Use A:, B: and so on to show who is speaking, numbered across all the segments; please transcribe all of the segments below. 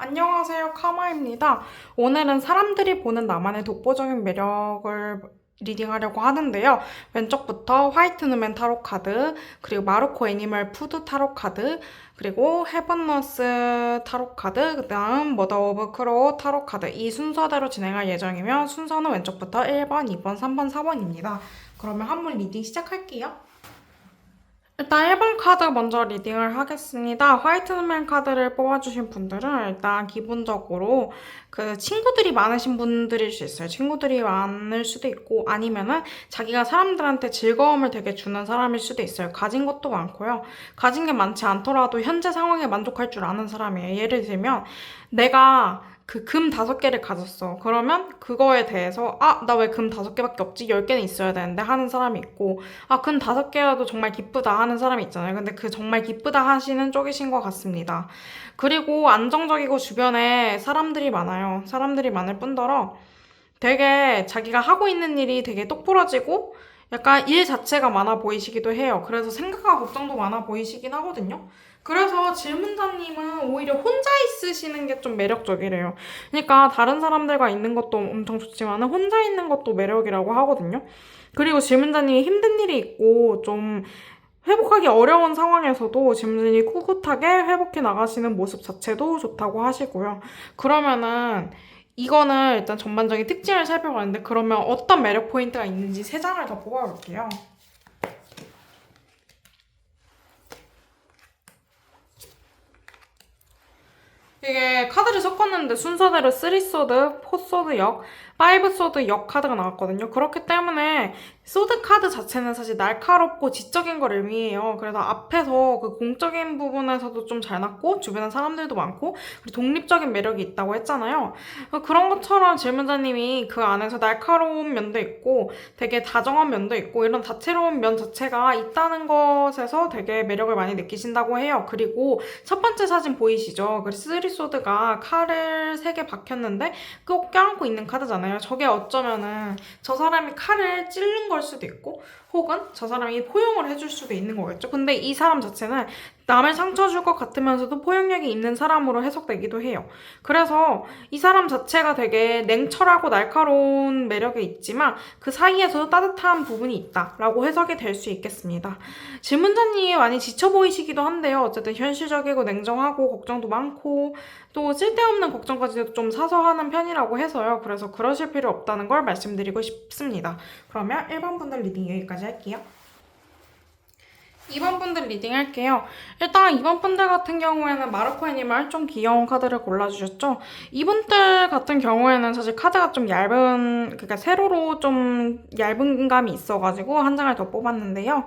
A: 안녕하세요, 카마입니다. 오늘은 사람들이 보는 나만의 독보적인 매력을 리딩하려고 하는데요. 왼쪽부터 화이트 누멘 타로 카드, 그리고 마루코 애니멀 푸드 타로 카드, 그리고 헤븐너스 타로 카드, 그 다음 머더 오브 크로우 타로 카드 이 순서대로 진행할 예정이며 순서는 왼쪽부터 1번, 2번, 3번, 4번입니다. 그러면 한번 리딩 시작할게요. 일단 1번 카드 먼저 리딩을 하겠습니다. 화이트맨 카드를 뽑아주신 분들은 일단 기본적으로 그 친구들이 많으신 분들일 수 있어요. 친구들이 많을 수도 있고 아니면은 자기가 사람들한테 즐거움을 되게 주는 사람일 수도 있어요. 가진 것도 많고요. 가진 게 많지 않더라도 현재 상황에 만족할 줄 아는 사람이에요. 예를 들면 내가 그 금 5개를 가졌어. 그러면 그거에 대해서 나 왜 금 5개밖에 없지? 10개는 있어야 되는데 하는 사람이 있고 금 5개라도 정말 기쁘다 하는 사람이 있잖아요. 근데 그 정말 기쁘다 하시는 쪽이신 것 같습니다. 그리고 안정적이고 주변에 사람들이 많아요. 사람들이 많을 뿐더러 되게 자기가 하고 있는 일이 되게 똑부러지고 약간 일 자체가 많아 보이시기도 해요. 그래서 생각과 걱정도 많아 보이시긴 하거든요. 그래서 질문자님은 오히려 혼자 있으시는 게 좀 매력적이래요. 그러니까 다른 사람들과 있는 것도 엄청 좋지만 혼자 있는 것도 매력이라고 하거든요. 그리고 질문자님이 힘든 일이 있고 좀 회복하기 어려운 상황에서도 질문자님이 꿋꿋하게 회복해 나가시는 모습 자체도 좋다고 하시고요. 그러면은 이거는 일단 전반적인 특징을 살펴봤는데 그러면 어떤 매력 포인트가 있는지 3장을 더 뽑아볼게요. 이게 카드를 섞었는데 순서대로 3소드, 4소드 역, 5소드 역 카드가 나왔거든요. 그렇기 때문에 소드 카드 자체는 사실 날카롭고 지적인 걸 의미해요. 그래서 앞에서 그 공적인 부분에서도 좀 잘 났고 주변에 사람들도 많고 그리고 독립적인 매력이 있다고 했잖아요. 그런 것처럼 질문자님이 그 안에서 날카로운 면도 있고 되게 다정한 면도 있고 이런 다채로운 면 자체가 있다는 것에서 되게 매력을 많이 느끼신다고 해요. 그리고 첫 번째 사진 보이시죠? 그 쓰리소드가 칼을 3개 박혔는데 꼭 껴안고 있는 카드잖아요. 저게 어쩌면은 저 사람이 칼을 찌른 걸 수도 있고 혹은 저 사람이 포용을 해줄 수도 있는 거겠죠. 근데 이 사람 자체는 남을 상처 줄 것 같으면서도 포용력이 있는 사람으로 해석되기도 해요. 그래서 이 사람 자체가 되게 냉철하고 날카로운 매력이 있지만 그 사이에서도 따뜻한 부분이 있다라고 해석이 될 수 있겠습니다. 질문자님이 많이 지쳐 보이시기도 한데요. 어쨌든 현실적이고 냉정하고 걱정도 많고 또 쓸데없는 걱정까지도 좀 사서 하는 편이라고 해서요. 그래서 그러실 필요 없다는 걸 말씀드리고 싶습니다. 그러면 1번 분들 리딩 여기까지 할게요. 2번 분들 리딩 할게요. 일단 2번 분들 같은 경우에는 마르코 애니멀 좀 귀여운 카드를 골라주셨죠? 이분들 같은 경우에는 사실 카드가 좀 얇은, 그러니까 세로로 좀 얇은 감이 있어가지고 한 장을 더 뽑았는데요.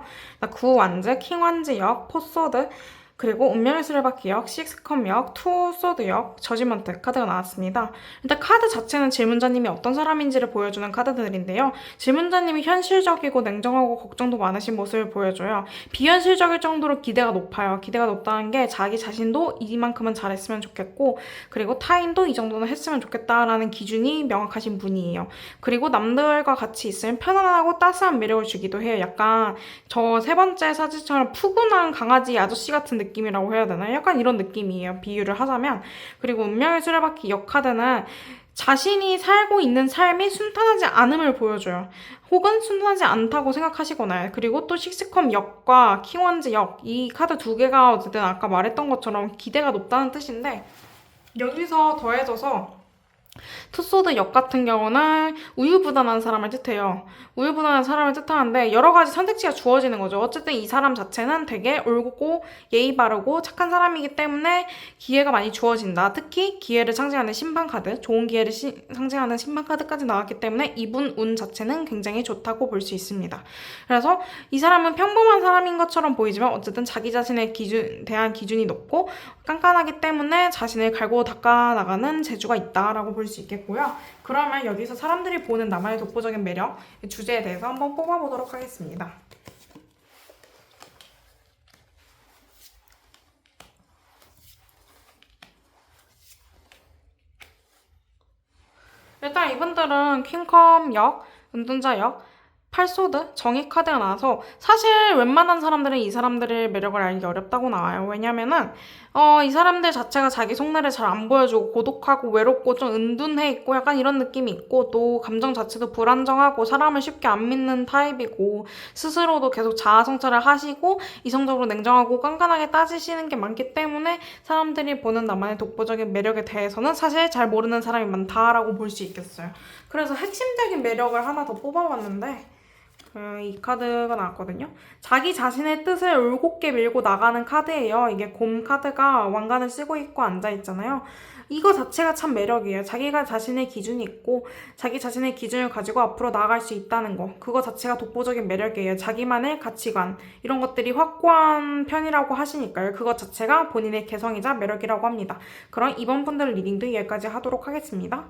A: 구완즈, 킹완즈 역, 포소드, 그리고 운명의 수레바퀴 역, 식스컵 역, 투소드 역, 저지먼트 카드가 나왔습니다. 일단 카드 자체는 질문자님이 어떤 사람인지를 보여주는 카드들인데요. 질문자님이 현실적이고 냉정하고 걱정도 많으신 모습을 보여줘요. 비현실적일 정도로 기대가 높아요. 기대가 높다는 게 자기 자신도 이만큼은 잘했으면 좋겠고 그리고 타인도 이 정도는 했으면 좋겠다라는 기준이 명확하신 분이에요. 그리고 남들과 같이 있으면 편안하고 따스한 매력을 주기도 해요. 약간 저 3번째 사진처럼 푸근한 강아지 아저씨 같은 느낌이라고 해야 되나요? 약간 이런 느낌이에요. 비유를 하자면. 그리고 운명의 수레바퀴 역카드는 자신이 살고 있는 삶이 순탄하지 않음을 보여줘요. 혹은 순탄하지 않다고 생각하시거나 그리고 또 식스컴 역과 킹원즈 역 이 카드 2개가 어쨌든 아까 말했던 것처럼 기대가 높다는 뜻인데 여기서 더해져서 투소드 역 같은 경우는 우유부단한 사람을 뜻해요. 우유부단한 사람을 뜻하는데 여러 가지 선택지가 주어지는 거죠. 어쨌든 이 사람 자체는 되게 옳고 예의 바르고 착한 사람이기 때문에 기회가 많이 주어진다. 특히 기회를 상징하는 신판 카드, 좋은 기회를 상징하는 신판 카드까지 나왔기 때문에 이분 운 자체는 굉장히 좋다고 볼 수 있습니다. 그래서 이 사람은 평범한 사람인 것처럼 보이지만 어쨌든 자기 자신에 대한 기준이 높고 깐깐하기 때문에 자신을 갈고 닦아 나가는 재주가 있다라고 볼 수 있겠고요. 그러면 여기서 사람들이 보는 나만의 독보적인 매력 주제에 대해서 한번 뽑아보도록 하겠습니다. 일단 이분들은 킹컴 역, 은둔자 역, 팔소드, 정의 카드가 나와서 사실 웬만한 사람들은 이 사람들의 매력을 알기 어렵다고 나와요. 왜냐면은 이 사람들 자체가 자기 속내를 잘 안 보여주고 고독하고 외롭고 좀 은둔해 있고 약간 이런 느낌이 있고 또 감정 자체도 불안정하고 사람을 쉽게 안 믿는 타입이고 스스로도 계속 자아 성찰을 하시고 이성적으로 냉정하고 깐깐하게 따지시는 게 많기 때문에 사람들이 보는 나만의 독보적인 매력에 대해서는 사실 잘 모르는 사람이 많다라고 볼 수 있겠어요. 그래서 핵심적인 매력을 하나 더 뽑아봤는데 이 카드가 나왔거든요. 자기 자신의 뜻을 올곧게 밀고 나가는 카드예요. 이게 곰 카드가 왕관을 쓰고 있고 앉아있잖아요. 이거 자체가 참 매력이에요. 자기가 자신의 기준이 있고 자기 자신의 기준을 가지고 앞으로 나아갈 수 있다는 거. 그거 자체가 독보적인 매력이에요. 자기만의 가치관 이런 것들이 확고한 편이라고 하시니까요. 그것 자체가 본인의 개성이자 매력이라고 합니다. 그럼 이번 분들 리딩도 여기까지 하도록 하겠습니다.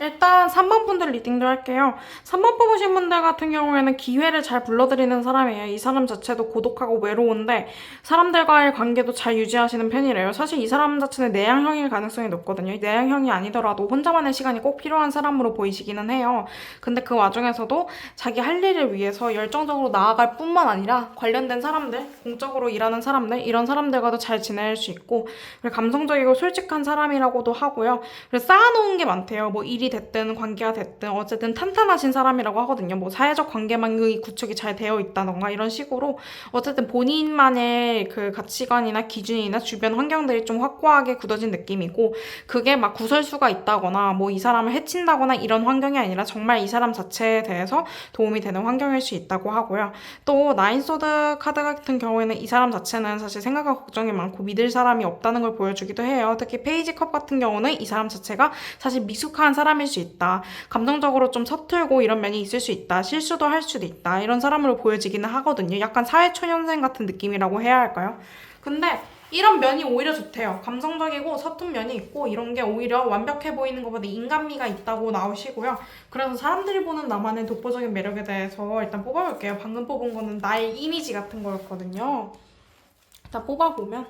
A: 일단 3번 분들 리딩도 할게요. 3번 뽑으신 분들 같은 경우에는 기회를 잘 불러들이는 사람이에요. 이 사람 자체도 고독하고 외로운데 사람들과의 관계도 잘 유지하시는 편이래요. 사실 이 사람 자체는 내향형일 가능성이 높거든요. 내향형이 아니더라도 혼자만의 시간이 꼭 필요한 사람으로 보이시기는 해요. 근데 그 와중에서도 자기 할 일을 위해서 열정적으로 나아갈 뿐만 아니라 관련된 사람들, 공적으로 일하는 사람들, 이런 사람들과도 잘 지낼 수 있고 감성적이고 솔직한 사람이라고도 하고요. 그래서 쌓아놓은 게 많대요. 뭐 일이 됐든 관계가 됐든 어쨌든 탄탄하신 사람이라고 하거든요. 뭐 사회적 관계망의 구축이 잘 되어 있다던가 이런 식으로 어쨌든 본인만의 그 가치관이나 기준이나 주변 환경들이 좀 확고하게 굳어진 느낌이고 그게 막 구설수가 있다거나 뭐 이 사람을 해친다거나 이런 환경이 아니라 정말 이 사람 자체에 대해서 도움이 되는 환경일 수 있다고 하고요. 또 나인소드 카드 같은 경우에는 이 사람 자체는 사실 생각과 걱정이 많고 믿을 사람이 없다는 걸 보여주기도 해요. 특히 페이지 컵 같은 경우는 이 사람 자체가 사실 미숙한 사람일 수 있다. 감정적으로 좀 서툴고 이런 면이 있을 수 있다. 실수도 할 수도 있다. 이런 사람으로 보여지기는 하거든요. 약간 사회초년생 같은 느낌이라고 해야 할까요? 근데 이런 면이 오히려 좋대요. 감성적이고 서툰 면이 있고 이런 게 오히려 완벽해 보이는 것보다 인간미가 있다고 나오시고요. 그래서 사람들이 보는 나만의 독보적인 매력에 대해서 일단 뽑아볼게요. 방금 뽑은 거는 나의 이미지 같은 거였거든요. 일단 뽑아보면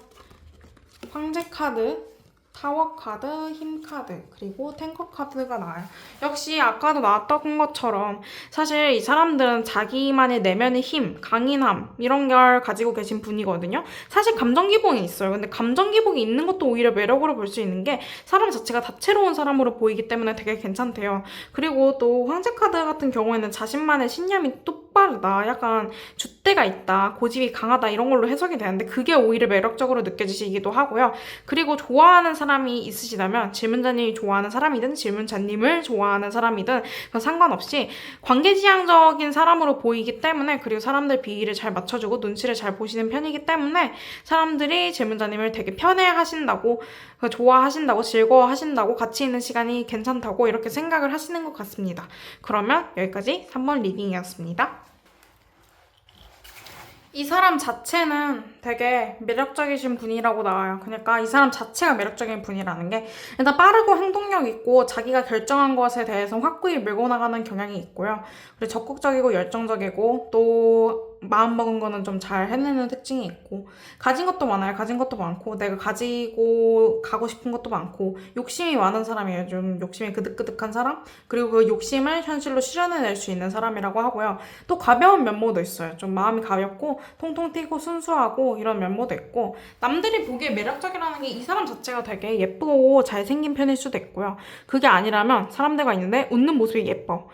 A: 황제 카드, 타워 카드, 힘 카드, 그리고 탱커 카드가 나와요. 역시 아까도 나왔던 것처럼 사실 이 사람들은 자기만의 내면의 힘, 강인함 이런 걸 가지고 계신 분이거든요. 사실 감정 기복이 있어요. 근데 감정 기복이 있는 것도 오히려 매력으로 볼 수 있는 게 사람 자체가 다채로운 사람으로 보이기 때문에 되게 괜찮대요. 그리고 또 황제 카드 같은 경우에는 자신만의 신념이 똑바르다, 약간 줏대가 있다, 고집이 강하다 이런 걸로 해석이 되는데 그게 오히려 매력적으로 느껴지시기도 하고요. 그리고 좋아하는 사람이 있으시다면 질문자님이 좋아하는 사람이든 질문자님을 좋아하는 사람이든 상관없이 관계지향적인 사람으로 보이기 때문에 그리고 사람들 비위를 잘 맞춰주고 눈치를 잘 보시는 편이기 때문에 사람들이 질문자님을 되게 편해하신다고 좋아하신다고 즐거워하신다고 같이 있는 시간이 괜찮다고 이렇게 생각을 하시는 것 같습니다. 그러면 여기까지 3번 리딩이었습니다. 이 사람 자체는 되게 매력적이신 분이라고 나와요. 그러니까 이 사람 자체가 매력적인 분이라는 게 일단 빠르고 행동력 있고 자기가 결정한 것에 대해서 확고히 밀고 나가는 경향이 있고요. 그리고 적극적이고 열정적이고 또 마음먹은 거는 좀 잘 해내는 특징이 있고 가진 것도 많아요. 가진 것도 많고 내가 가지고 가고 싶은 것도 많고 욕심이 많은 사람이에요. 좀 욕심이 그득그득한 사람? 그리고 그 욕심을 현실로 실현해낼 수 있는 사람이라고 하고요. 또 가벼운 면모도 있어요. 좀 마음이 가볍고 통통 튀고 순수하고 이런 면모도 있고 남들이 보기에 매력적이라는 게 이 사람 자체가 되게 예쁘고 잘생긴 편일 수도 있고요. 그게 아니라면 사람들과 있는데 웃는 모습이 예뻐.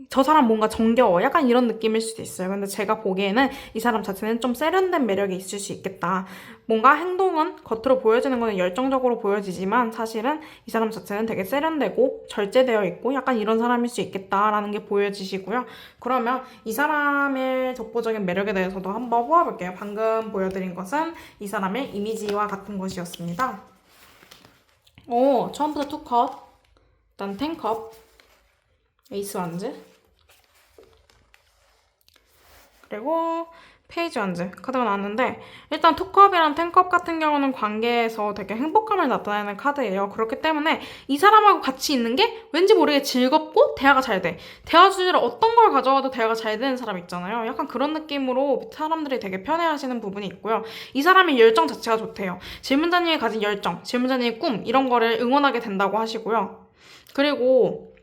A: 저 사람 뭔가 정겨워. 약간 이런 느낌일 수도 있어요. 근데 제가 보기에는 이 사람 자체는 좀 세련된 매력이 있을 수 있겠다. 뭔가 행동은 겉으로 보여지는 거는 열정적으로 보여지지만 사실은 이 사람 자체는 되게 세련되고 절제되어 있고 약간 이런 사람일 수 있겠다라는 게 보여지시고요. 그러면 이 사람의 독보적인 매력에 대해서도 한번 뽑아볼게요. 방금 보여드린 것은 이 사람의 이미지와 같은 것이었습니다. 처음부터 투컵, 일단 텐컵, 에이스 완즈, 그리고 페이지 완즈 카드가 나왔는데 일단 투컵이랑 텐컵 같은 경우는 관계에서 되게 행복감을 나타내는 카드예요. 그렇기 때문에 이 사람하고 같이 있는 게 왠지 모르게 즐겁고 대화가 잘 돼. 대화 주제를 어떤 걸 가져와도 대화가 잘 되는 사람 있잖아요. 약간 그런 느낌으로 사람들이 되게 편해하시는 부분이 있고요. 이 사람의 열정 자체가 좋대요. 질문자님이 가진 열정, 질문자님의 꿈 이런 거를 응원하게 된다고 하시고요. 그리고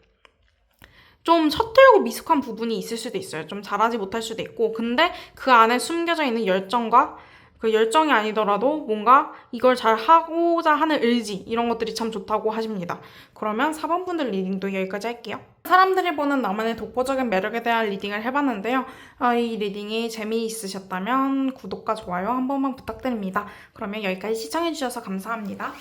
A: 좀 서툴고 미숙한 부분이 있을 수도 있어요. 좀 잘하지 못할 수도 있고 근데 그 안에 숨겨져 있는 열정과 그 열정이 아니더라도 뭔가 이걸 잘 하고자 하는 의지 이런 것들이 참 좋다고 하십니다. 그러면 4번 분들 리딩도 여기까지 할게요. 사람들이 보는 나만의 독보적인 매력에 대한 리딩을 해봤는데요. 이 리딩이 재미있으셨다면 구독과 좋아요 한 번만 부탁드립니다. 그러면 여기까지 시청해주셔서 감사합니다.